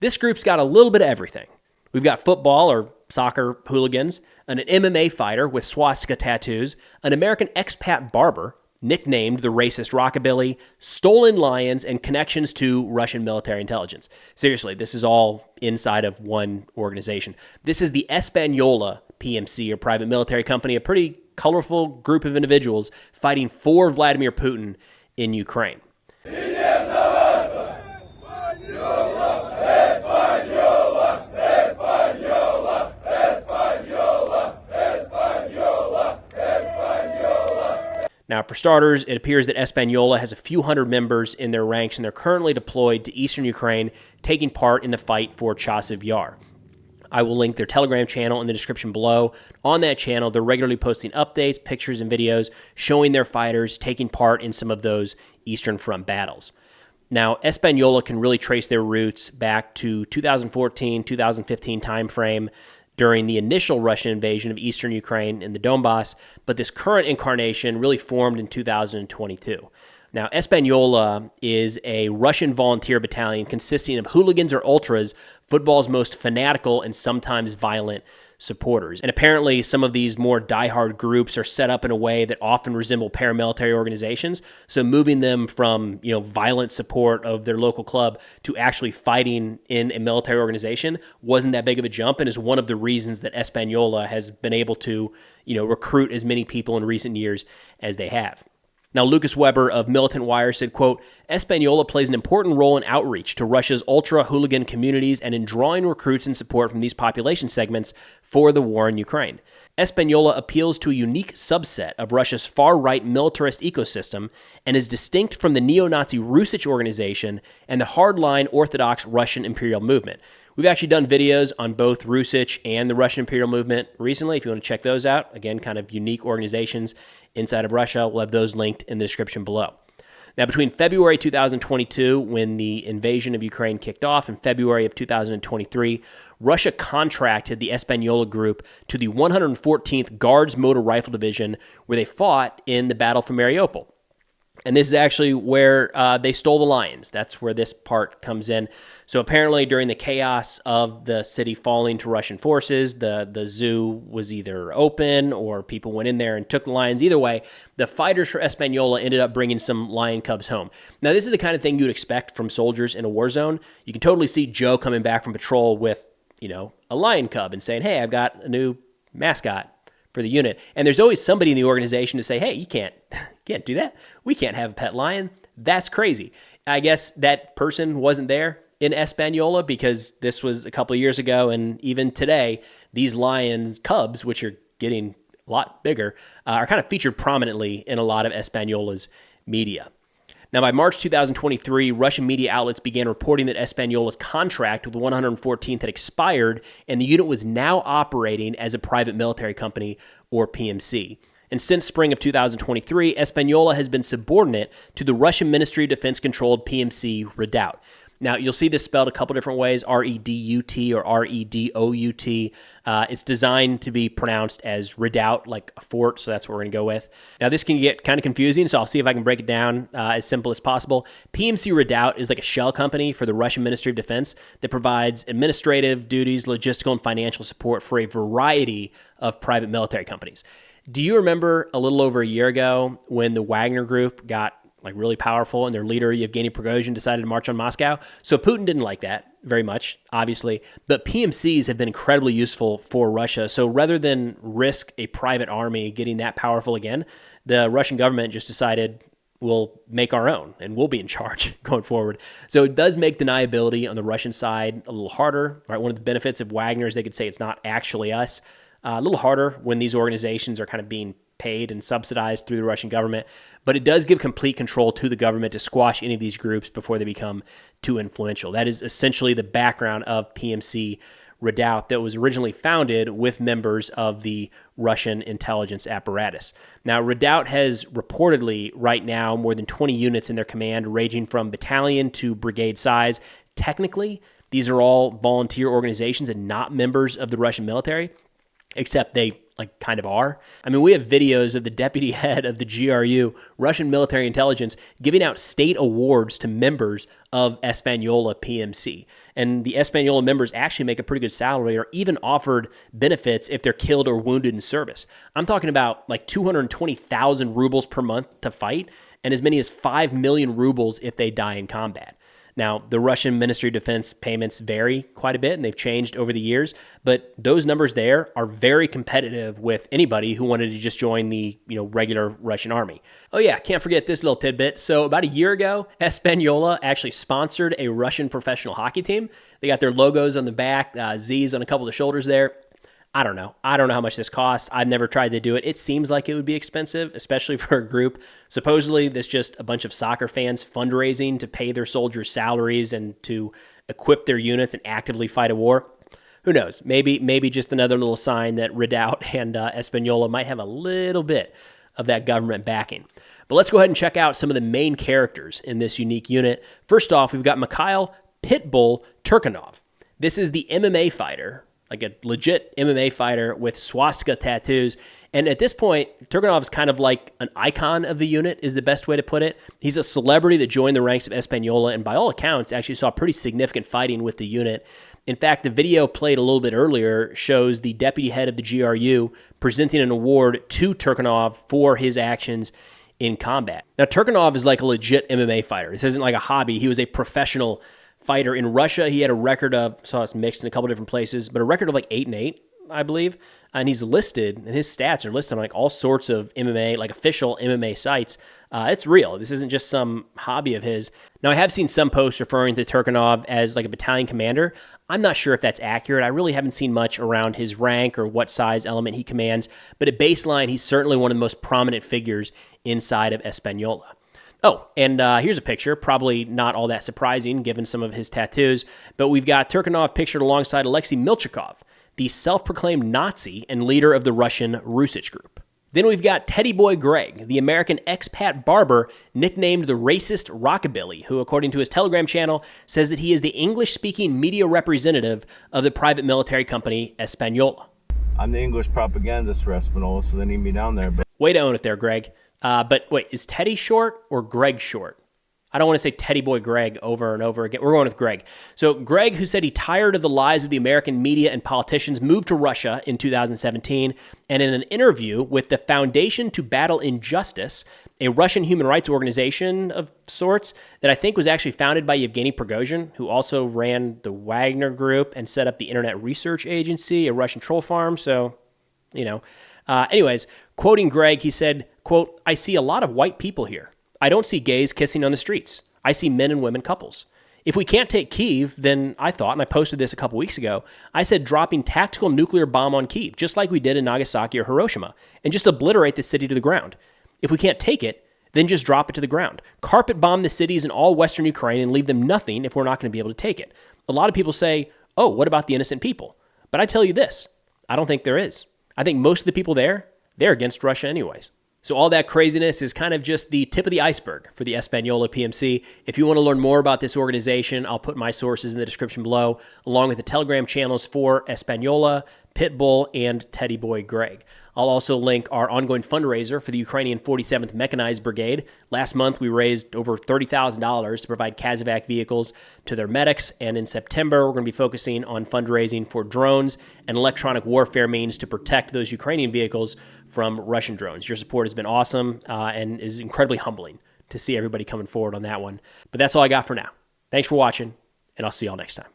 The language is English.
This group's got a little bit of everything. We've got football or soccer hooligans, an MMA fighter with swastika tattoos, an American expat barber, nicknamed the racist Rockabilly, stolen lions, and connections to Russian military intelligence. Seriously, this is all inside of one organization. This is the Espanola PMC, or private military company, a pretty colorful group of individuals fighting for Vladimir Putin in Ukraine. Now, for starters, it appears that Espanola has a few hundred members in their ranks, and they're currently deployed to eastern Ukraine, taking part in the fight for Chasiv Yar. I will link their Telegram channel in the description below. On that channel, they're regularly posting updates, pictures, and videos showing their fighters taking part in some of those Eastern Front battles. Now, Espanola can really trace their roots back to 2014, 2015 timeframe, during the initial Russian invasion of eastern Ukraine and the Donbass, but this current incarnation really formed in 2022. Now, Espanola is a Russian volunteer battalion consisting of hooligans or ultras, football's most fanatical and sometimes violent supporters. And apparently some of these more diehard groups are set up in a way that often resemble paramilitary organizations. So moving them from, violent support of their local club to actually fighting in a military organization wasn't that big of a jump, and is one of the reasons that Espanola has been able to, recruit as many people in recent years as they have. Now, Lucas Weber of Militant Wire said, quote, Espanola plays an important role in outreach to Russia's ultra-hooligan communities and in drawing recruits and support from these population segments for the war in Ukraine. Espanola appeals to a unique subset of Russia's far-right militarist ecosystem and is distinct from the neo-Nazi Rusich organization and the hardline Orthodox Russian imperial movement. We've actually done videos on both Rusich and the Russian imperial movement recently. If you want to check those out, again, kind of unique organizations inside of Russia. We'll have those linked in the description below. Now, between February 2022, when the invasion of Ukraine kicked off, and February of 2023, Russia contracted the Espanola group to the 114th Guards Motor Rifle Division, where they fought in the battle for Mariupol. And this is actually where they stole the lions. That's where this part comes in. So apparently during the chaos of the city falling to Russian forces, the zoo was either open or people went in there and took the lions. Either way, the fighters for Espanola ended up bringing some lion cubs home. Now, this is the kind of thing you'd expect from soldiers in a war zone. You can totally see Joe coming back from patrol with, a lion cub and saying, hey, I've got a new mascot for the unit. And there's always somebody in the organization to say, hey, you can't do that. We can't have a pet lion. That's crazy. I guess that person wasn't there in Espanola because this was a couple of years ago. And even today, these lions cubs, which are getting a lot bigger, are kind of featured prominently in a lot of Espanola's media. Now, by March 2023, Russian media outlets began reporting that Espanola's contract with the 114th had expired, and the unit was now operating as a private military company, or PMC. And since spring of 2023, Espanola has been subordinate to the Russian Ministry of Defense-controlled PMC Redoubt. Now, you'll see this spelled a couple different ways, R-E-D-U-T or R-E-D-O-U-T. It's designed to be pronounced as Redoubt, like a fort, so that's what we're going to go with. Now, this can get kind of confusing, so I'll see if I can break it down as simple as possible. PMC Redoubt is like a shell company for the Russian Ministry of Defense that provides administrative duties, logistical, and financial support for a variety of private military companies. Do you remember a little over a year ago when the Wagner Group got really powerful, and their leader, Yevgeny Prigozhin, decided to march on Moscow? So Putin didn't like that very much, obviously, but PMCs have been incredibly useful for Russia. So rather than risk a private army getting that powerful again, the Russian government just decided we'll make our own and we'll be in charge going forward. So it does make deniability on the Russian side a little harder, right? One of the benefits of Wagner is they could say it's not actually us. A little harder when these organizations are kind of being paid and subsidized through the Russian government, but it does give complete control to the government to squash any of these groups before they become too influential. That is essentially the background of PMC Redoubt that was originally founded with members of the Russian intelligence apparatus. Now, Redoubt has reportedly right now more than 20 units in their command, ranging from battalion to brigade size. Technically, these are all volunteer organizations and not members of the Russian military, except they kind of are. I mean, we have videos of the deputy head of the GRU, Russian military intelligence, giving out state awards to members of Espanola PMC. And the Espanola members actually make a pretty good salary or even offered benefits if they're killed or wounded in service. I'm talking about like 220,000 rubles per month to fight and as many as 5 million rubles if they die in combat. Now, the Russian Ministry of Defense payments vary quite a bit, and they've changed over the years, but those numbers there are very competitive with anybody who wanted to just join the regular Russian army. Oh yeah, can't forget this little tidbit. So about a year ago, Espanola actually sponsored a Russian professional hockey team. They got their logos on the back, Z's on a couple of the shoulders there. I don't know how much this costs. I've never tried to do it. It seems like it would be expensive, especially for a group. Supposedly, there's just a bunch of soccer fans fundraising to pay their soldiers' salaries and to equip their units and actively fight a war. Who knows? Maybe just another little sign that Redoubt and Espanola might have a little bit of that government backing. But let's go ahead and check out some of the main characters in this unique unit. First off, we've got Mikhail Pitbull Turkhanov. This is the MMA fighter, like a legit MMA fighter with swastika tattoos. And at this point, Turkhanov is kind of like an icon of the unit, is the best way to put it. He's a celebrity that joined the ranks of Espanola and by all accounts actually saw pretty significant fighting with the unit. In fact, the video played a little bit earlier shows the deputy head of the GRU presenting an award to Turkhanov for his actions in combat. Now, Turkhanov is like a legit MMA fighter. This isn't like a hobby. He was a professional fighter. In Russia, he had a record of, saw it's mixed in a couple different places, but a record of like 8-8, I believe. And he's listed, and his stats are listed on like all sorts of MMA, like official MMA sites. It's real. This isn't just some hobby of his. Now, I have seen some posts referring to Turkhanov as like a battalion commander. I'm not sure if that's accurate. I really haven't seen much around his rank or what size element he commands, but at baseline, he's certainly one of the most prominent figures inside of Espanola. Oh, and here's a picture, probably not all that surprising given some of his tattoos, but we've got Turkhanov pictured alongside Alexei Milchikov, the self-proclaimed Nazi and leader of the Russian Rusich group. Then we've got Teddy Boy Greg, the American expat barber nicknamed the racist Rockabilly, who, according to his Telegram channel, says that he is the English-speaking media representative of the private military company Espanola. I'm the English propagandist for Espanola, so they need me down there. But way to own it there, Greg. But wait, is Teddy short or Greg short? I don't want to say Teddy Boy Greg over and over again. We're going with Greg. So Greg, who said he tired of the lies of the American media and politicians, moved to Russia in 2017. And in an interview with the Foundation to Battle Injustice, a Russian human rights organization of sorts that I think was actually founded by Yevgeny Prigozhin, who also ran the Wagner Group and set up the Internet Research Agency, a Russian troll farm. So, anyways, quoting Greg, he said, quote, "I see a lot of white people here. I don't see gays kissing on the streets. I see men and women couples. If we can't take Kyiv, then I thought, and I posted this a couple weeks ago, I said dropping tactical nuclear bomb on Kyiv, just like we did in Nagasaki or Hiroshima, and just obliterate the city to the ground. If we can't take it, then just drop it to the ground. Carpet bomb the cities in all Western Ukraine and leave them nothing if we're not going to be able to take it." A lot of people say, oh, what about the innocent people? But I tell you this, I don't think there is. I think most of the people there, they're against Russia anyways. So all that craziness is kind of just the tip of the iceberg for the Espanola PMC. If you want to learn more about this organization, I'll put my sources in the description below, along with the Telegram channels for Espanola, Pitbull, and Teddy Boy Greg. I'll also link our ongoing fundraiser for the Ukrainian 47th Mechanized Brigade. Last month, we raised over $30,000 to provide Kazovac vehicles to their medics, and in September, we're going to be focusing on fundraising for drones and electronic warfare means to protect those Ukrainian vehicles from Russian drones. Your support has been awesome and is incredibly humbling to see everybody coming forward on that one. But that's all I got for now. Thanks for watching, and I'll see y'all next time.